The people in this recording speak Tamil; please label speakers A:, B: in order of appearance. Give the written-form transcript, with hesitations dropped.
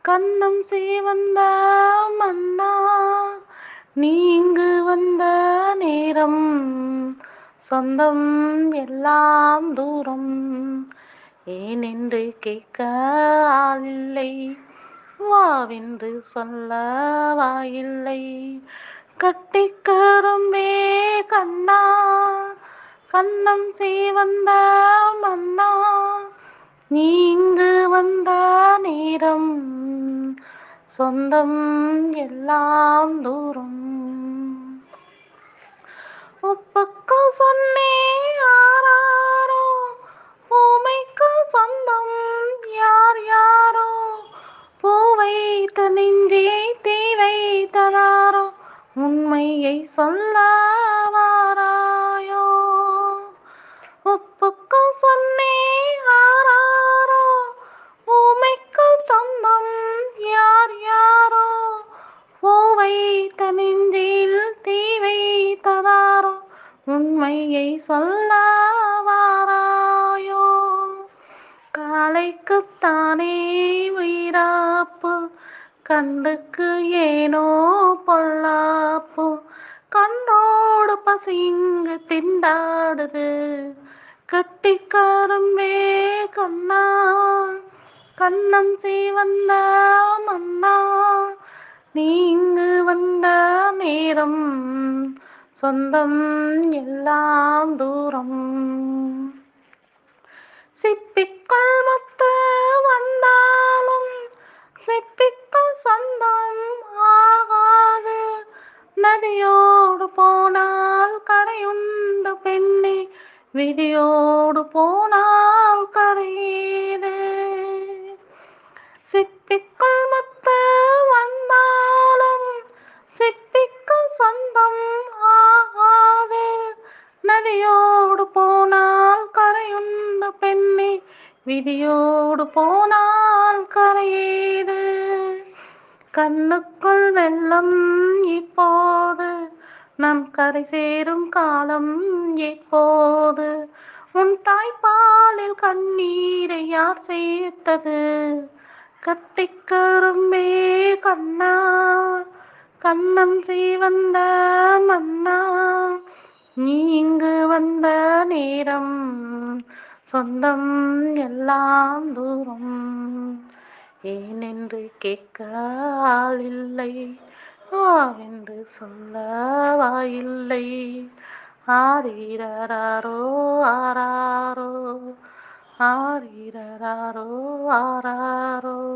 A: கன்னம் சிவந்த மன்னா, நீ இங்கு வந்த நேரம், சொந்தம் எல்லாம் தூரம். ஏனென்று கேட்க ஆளில்லை, வாவென்று சொல்ல வாயில்லை. கட்டிக்கரும்பே கண்ணா, கன்னம் சிவந்த மன்னா, நீ இங்கு வந்த நேரம், சொந்தம் எல்லாம் தூரம். உப்புக்கு சொன்னே ஆராரோ, ஊமைக்கு சொந்தம் யார் யாரோ. பூ வைத்த நெஞ்சே தீ வைத்ததாரோ, உண்மையை சொல்ல வாராயோ. உப்புக்கு சொன்னே ஆராரோ, ஊமைக்கு சொந்தம் யார் யாரோ. பூ வைத்த நெஞ்சில் தீ வைத்ததாரோ, உண்மையை சொல்ல வாராயோ. காலைக்குத்தானே வீராப்பு, கண்டுக்கு ஏனோ பொல்லாப்பு. கண்ணோடு பசிங்கு திண்டாடுது, கட்டிக்கரும்பே கண்ணா, கன்னம் சிவந்த மன்னா, நீ இங்கு வந்த நேரம், சொந்தம் எல்லாம் தூரம். சிப்பிக்குள் முத்து வந்தாலும் சிப்பிக்குள் சொந்தம் ஆகாது. நதியோடு போனால் கரையுண்டு பெண்ணே, விதியோடு போனால் கரையேது. சிப்பிக்குள் முத்து வந்தாலும் சிப்பிக்குள் சொந்தம் ஆகாது. நதியோடு போனால் கரையுண்டு பெண்ணே, விதியோடு போனால் கரையேது. கண்ணுக்குள் வெள்ளம் இப்போது, நம் கரை சேரும் காலம் எப்போது. உன் தாய்ப்பாலில் கண்ணீரை யார் சேர்த்தது, கட்டிக்கரும்பே கண்ணா, கன்னம் சிவந்த மன்னா, நீ இங்கு வந்த நேரம், சொந்தம் எல்லாம் தூரம். ஏனென்று கேட்க ஆளில்லை, வாவென்று சொல்ல வாயில்லை. ஆரீரராரோ ஆராரோ, ஆரீரராரோ ஆராரோ.